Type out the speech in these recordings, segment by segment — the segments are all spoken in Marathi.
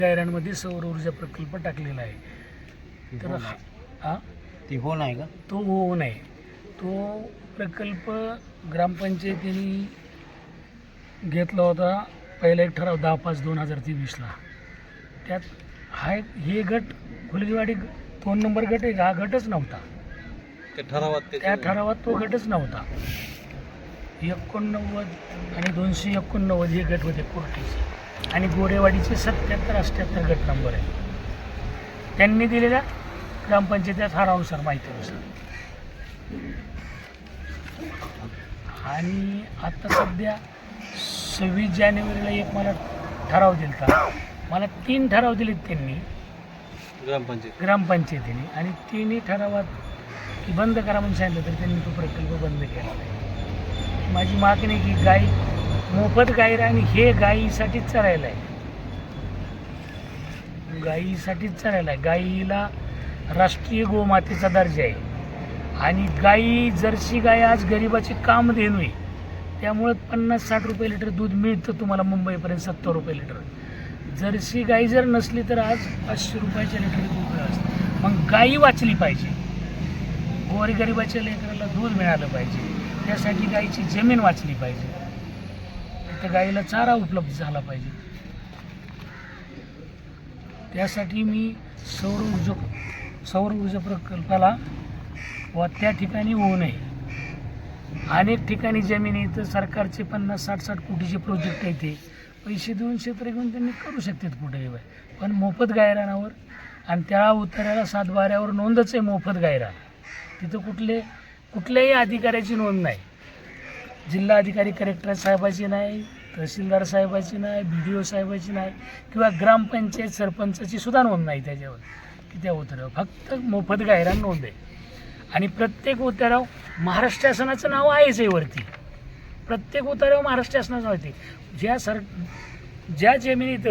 गायरांमध्ये सौर ऊर्जा प्रकल्प टाकलेला आहे. तर ती हो नाही का? तो होऊ नये. तो प्रकल्प ग्रामपंचायतीने घेतला होता. पहिला एक ठराव 10/5/2023ला. त्यात हे गट फुलगेवाडी 2 नंबर गट आहे. हा गटच नव्हता त्या ठरावात. तो गटच नव्हता. 89 आणि 289 हे गट होते कोर्टीचे आणि गोरेवाडीचे 77-78 गट नंबर आहे. त्यांनी दिलेल्या ग्रामपंचायतीच्या ठरावानुसार माहितीनुसार. आणि आता सध्या 26 जानेवारीला एक मला ठराव दिला. मला 3 ठराव दिलेत त्यांनी ग्रामपंचायतीने आणि 3ही ठरावात की बंद करा म्हणून सांगितलं तर त्यांनी तो प्रकल्प बंद केला नाही. माझी मागणी की गाय मोफत गायरा आणि हे गायीसाठीच चरायला आहे. गायीला राष्ट्रीय गोमातेचा दर्जा आहे आणि गायी जर्सी गाय आज गरिबाची कामधेनू आहे. त्यामुळे 50-60 रुपये लिटर दूध मिळतं तुम्हाला मुंबईपर्यंत 70 रुपये लिटर. जर्सी गाई जर नसली तर आज 500 रुपयाच्या लिटर दूध असतं. मग गायी वाचली पाहिजे. गोरगरिबाच्या लेकराला दूध मिळालं पाहिजे. त्यासाठी गायीची जमीन वाचली पाहिजे. तिथं गायीला चारा उपलब्ध झाला पाहिजे. त्यासाठी मी सौर ऊर्जा प्रकल्पाला व त्या ठिकाणी होऊ नये. अनेक ठिकाणी जमिनी तर सरकारचे 50-60 कोटीचे प्रोजेक्ट आहे. ते पैसे देऊन क्षेत्र घेऊन त्यांनी करू शकतात कुठेही. पण मोफत गायरानावर आणि त्या उतार्याला 7/12वर नोंदच आहे. मोफत गायरान तिथं कुठल्याही अधिकाऱ्याची नोंद नाही. जिल्हाधिकारी कलेक्टर साहेबाची नाही, तहसीलदार साहेबाची नाही, BDO साहेबाची नाही किंवा ग्रामपंचायत सरपंचाची सुद्धा नोंद नाही त्याच्यावर की त्या उतार्यावर. फक्त मोफत गायरान नोंद आहे. आणि प्रत्येक उतार्यावर महाराष्ट्र शासनाचं नाव आहेच आहे वरती. प्रत्येक उतार्यावर महाराष्ट्र शासनाचं नाव आहे. ज्या जमिनीत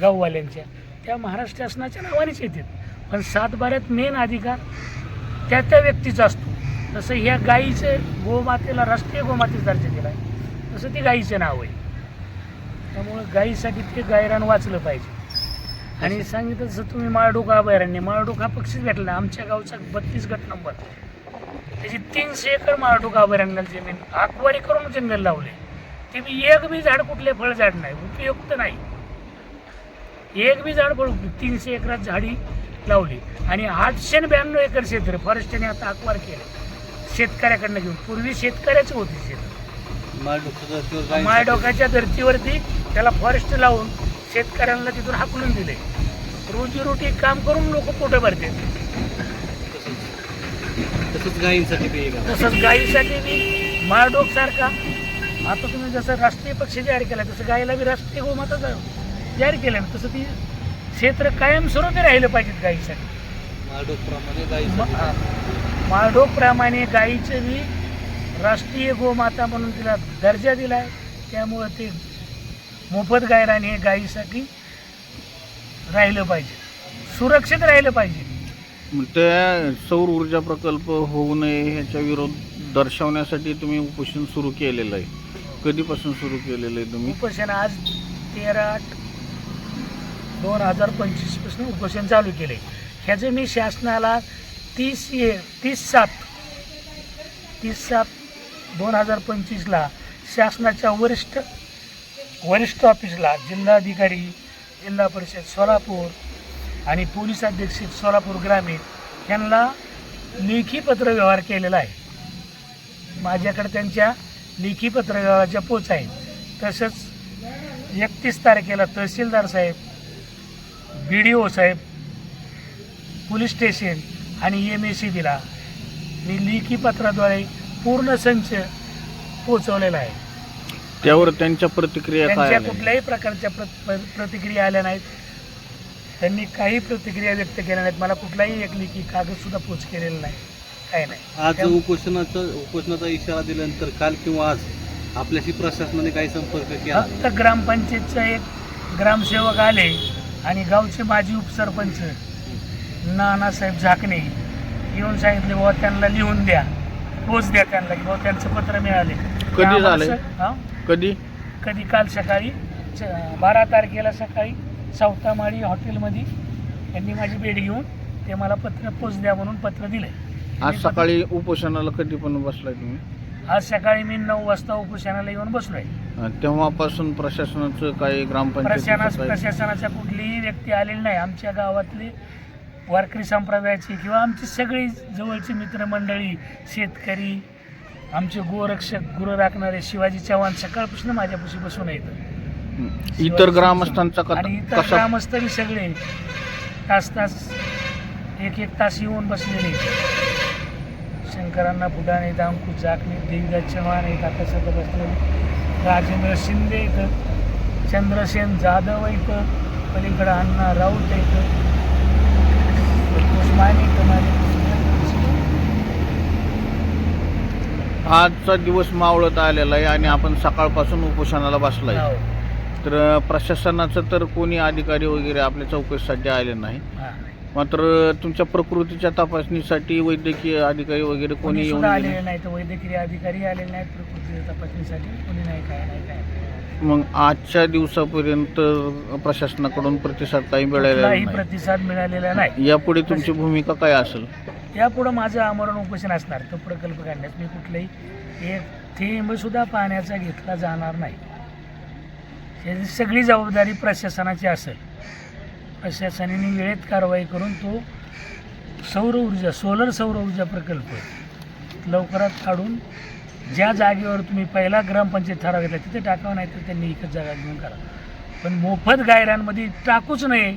गाववाल्यांच्या त्या महाराष्ट्र शासनाच्या नावानेच येतात. पण 7/12त मेन अधिकार त्या व्यक्तीचा असतो. तसं ह्या गायीचं गोमातेला राष्ट्रीय गोमातेचा दर्जा दिला आहे. तसं ते गायीचं नाव आहे. त्यामुळं गायीसाठी ते गायरान वाचलं पाहिजे. आणि सांगितलं तसं तुम्ही माळढोक अभयारण्य. माळढोक हा पक्षीच भेटला. आमच्या गावचा 32 गट नंबर. त्याची 300 एकर माळढोक अभयारण्याला जमीन आकवारी करून जंगल लावले. ते बी एक बी झाड कुठले फळझाड नाही, उपयुक्त नाही. एक बी झाड फळ 300 एकरात झाडी लावली. आणि 892 एकर क्षेत्र फॉरेस्टने आता आकवार केलं शेतकऱ्याकडनं घेऊन. पूर्वी शेतकऱ्याचं होते क्षेत्र. माळढोकाच्या धर्तीवरती त्याला फॉरेस्ट लावून शेतकऱ्यांना तिथून हाकलून दिले. रोजीरोटी काम करून लोक पोटं भरते. तसंच गायीसाठी बी माळढोक सारखा आता तुम्ही जसं राष्ट्रीय पक्ष जाहीर केला तसं गायीला बी राष्ट्रीय गोमाता जाहीर केलं ना. तसं ती क्षेत्र कायमस्वरूपी राहिलं पाहिजेत गायीसाठी. माळढोकप्रमाणे गायीचं बी राष्ट्रीय गोमाता म्हणून तिला दर्जा दिला आहे. त्यामुळं ते मोफत गायरान हे गायीसाठी राहिलं पाहिजे, सुरक्षित राहिलं पाहिजे. त्या सौर ऊर्जा प्रकल्प होऊ नये ह्याच्या विरोध दर्शवण्यासाठी तुम्ही उपोषण सुरू केलेलं आहे. कधीपासून सुरू केलेलं आहे तुम्ही उपोषण? आज 13/8/2025 पासून उपोषण चालू केले. ह्याचं मी शासनाला 30/7/2025ला शासनाच्या वरिष्ठ ऑफिसला जिल्हाधिकारी, जिल्हा परिषद सोलापूर आणि पोलीस अधीक्षक सोलापूर ग्रामीण यांना लेखी पत्रव्यवहार केलेला आहे. माझ्याकडे त्यांच्या लेखी पत्रव्यवहाराच्या पोच आहेत. तसंच 31 तारखेला तहसीलदार साहेब, BDO साहेब, पोलीस स्टेशन आणि MACBला मी लेखी पत्राद्वारे पूर्ण संच पोचवलेला आहे. त्यावर त्यांच्या प्रतिक्रिया काय? त्यांच्या कुठल्याही प्रकारच्या प्रतिक्रिया आल्या नाहीत. त्यांनी काही प्रतिक्रिया व्यक्त केल्या नाहीत. मला कुठलाही एक लेखी कागद सुद्धा पोच केलेला नाही, काही नाही. आज उपोषणाचा इशारा दिल्यानंतर काल किंवा आज आपल्याशी प्रशासनाने काही संपर्क केला? फक्त ग्रामपंचायतचा एक ग्रामसेवक आले आणि गावचे माजी उपसरपंच नानासाहेब झाकणे येऊन सांगितले बाबा त्यांना लिहून द्या, पोच द्या त्यांना की बाबा त्यांचं पत्र मिळाले. कधी झाले? कधी काल सकाळी 12 तारखेला सकाळी चौथामाळी हॉटेलमध्ये त्यांनी माझी भेट घेऊन ते मला पत्र पोच द्या म्हणून पत्र दिलं. आज सकाळी उपोषणाला कधी पण बसलाय तुम्ही? आज सकाळी मी 9 वाजता उपोषणाला येऊन बसलोय. तेव्हापासून प्रशासनाचं काही प्रशासनाच्या कुठलीही व्यक्ती आलेली नाही. आमच्या गावातले वारकरी संप्रदायाचे किंवा आमची सगळी जवळची मित्रमंडळी, शेतकरी, आमचे गोरक्षक, गुरं राखणारे शिवाजी चव्हाण सकाळपासून माझ्यापाशी बसून येतं. इतर ग्रामस्थांचा आणि इतर कसा ग्रामस्थही सगळे तास एक तास येऊन बसलेले. शंकरांना फुटाणे, अंकुश जाकणे, देवीदास चव्हाण आहेत आता सध्या बसलेले, राजेंद्र शिंदे इथं, चंद्रसेन जाधव इथं, पलीकडं अण्णा राऊत इथं, उस्मानी आजचा दिवस मावळत आलेला आहे आणि आपण सकाळपासून उपोषणाला बसलाय. तर प्रशासनाचं तर कोणी अधिकारी वगैरे आपल्या चौकशीसाठी आले नाही. मात्र तुमच्या प्रकृतीच्या तपासणीसाठी वैद्यकीय अधिकारी वगैरे कोणी येऊन आलेले नाही. तर वैद्यकीय अधिकारी आलेले नाहीत प्रकृतीच्या तपासणीसाठी, कोणी नाही, काय. मग आजच्या दिवसापर्यंत प्रशासनाकडून प्रतिसाद काही मिळालेला कुठलाही नाही. प्रतिसाद मिळालेला नाही. यापुढे तुमची भूमिका काय असेल? यापुढं माझं आमरण उपोषण असणार. तो प्रकल्प काढण्यास मी कुठलाही एक थेंब सुद्धा पाण्याचा घेतला जाणार नाही. याची सगळी जबाबदारी प्रशासनाची असेल. प्रशासनाने वेळेत कारवाई करून तो सोलर सौर ऊर्जा प्रकल्प लवकरात काढून ज्या जागेवर तुम्ही पहिला ग्रामपंचायत ठराव घेतला तिथे टाकावं, नाही तर त्यांनी एकच जागा घेऊन करा. पण मोफत गायरांमध्ये टाकूच नये.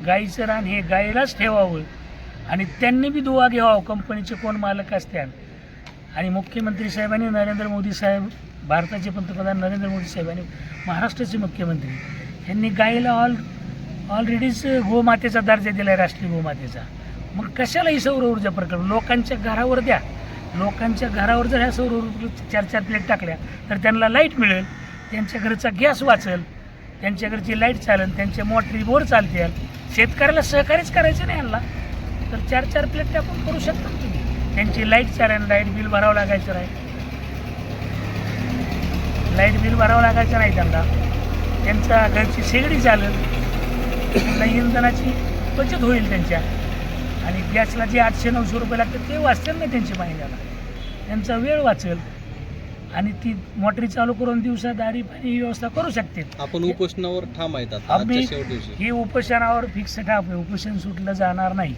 गाईचं रान हे गाईलाच ठेवावं आणि त्यांनी बी दुवा घ्यावा. कंपनीचे कोण मालक असतात आणि मुख्यमंत्री साहेबांनी, नरेंद्र मोदी साहेब, भारताचे पंतप्रधान नरेंद्र मोदी साहेबांनी, महाराष्ट्राचे मुख्यमंत्री यांनी गाईला ऑलरेडीच गोमातेचा दर्जा दिला आहे, राष्ट्रीय गोमातेचा. मग कशाला ही सौर ऊर्जा प्रकल्प लोकांच्या घरावर द्या. लोकांच्या घरावर जर ह्या सौर ऊर्जा 4 प्लेट टाकल्या तर त्यांना लाईट मिळेल, त्यांच्या घरचा गॅस वाचेल, त्यांच्या घरची लाईट चालेल, त्यांच्या मोटरी बोर चालतील. शेतकऱ्याला सहकार्यच करायचं नाही यांना, तर 4 प्लेट टाकून करू शकता तुम्ही. त्यांची लाईट चालेल, लाईट बिल भरावं लागायचं नाही, त्यांना. त्यांच्या घरची शेगडी चालेल, त्यांना इंधनाची बचत होईल त्यांच्या. आणि गॅसला जे 800-900 रुपये लागतात ते वाचतील नाही त्यांची महिन्याला. त्यांचा वेळ वाचेल आणि ती मोटरी चालू करून दिवसा दारी पाणी ही व्यवस्था करू शकते. आपण उपोषणावर ठाम आहेत आता आम्ही आजच्या शेवट दिवशी. ही उपोषणावर फिक्स ठाम आहे. उपोषण सुटलं जाणार नाही.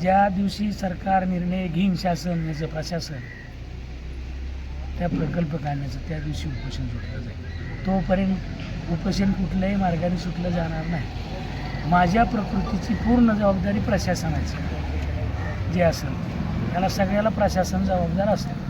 ज्या दिवशी सरकार निर्णय घेईन, शासन याचं प्रशासन त्या प्रकल्प काढण्याचं, त्या दिवशी उपोषण सुटलं जाईल. तोपर्यंत उपोषण कुठल्याही मार्गाने सुटलं जाणार नाही. माझ्या प्रकृतीची पूर्ण जबाबदारी प्रशासनाची जी असेल त्याला सगळ्याला प्रशासन जबाबदार असतं.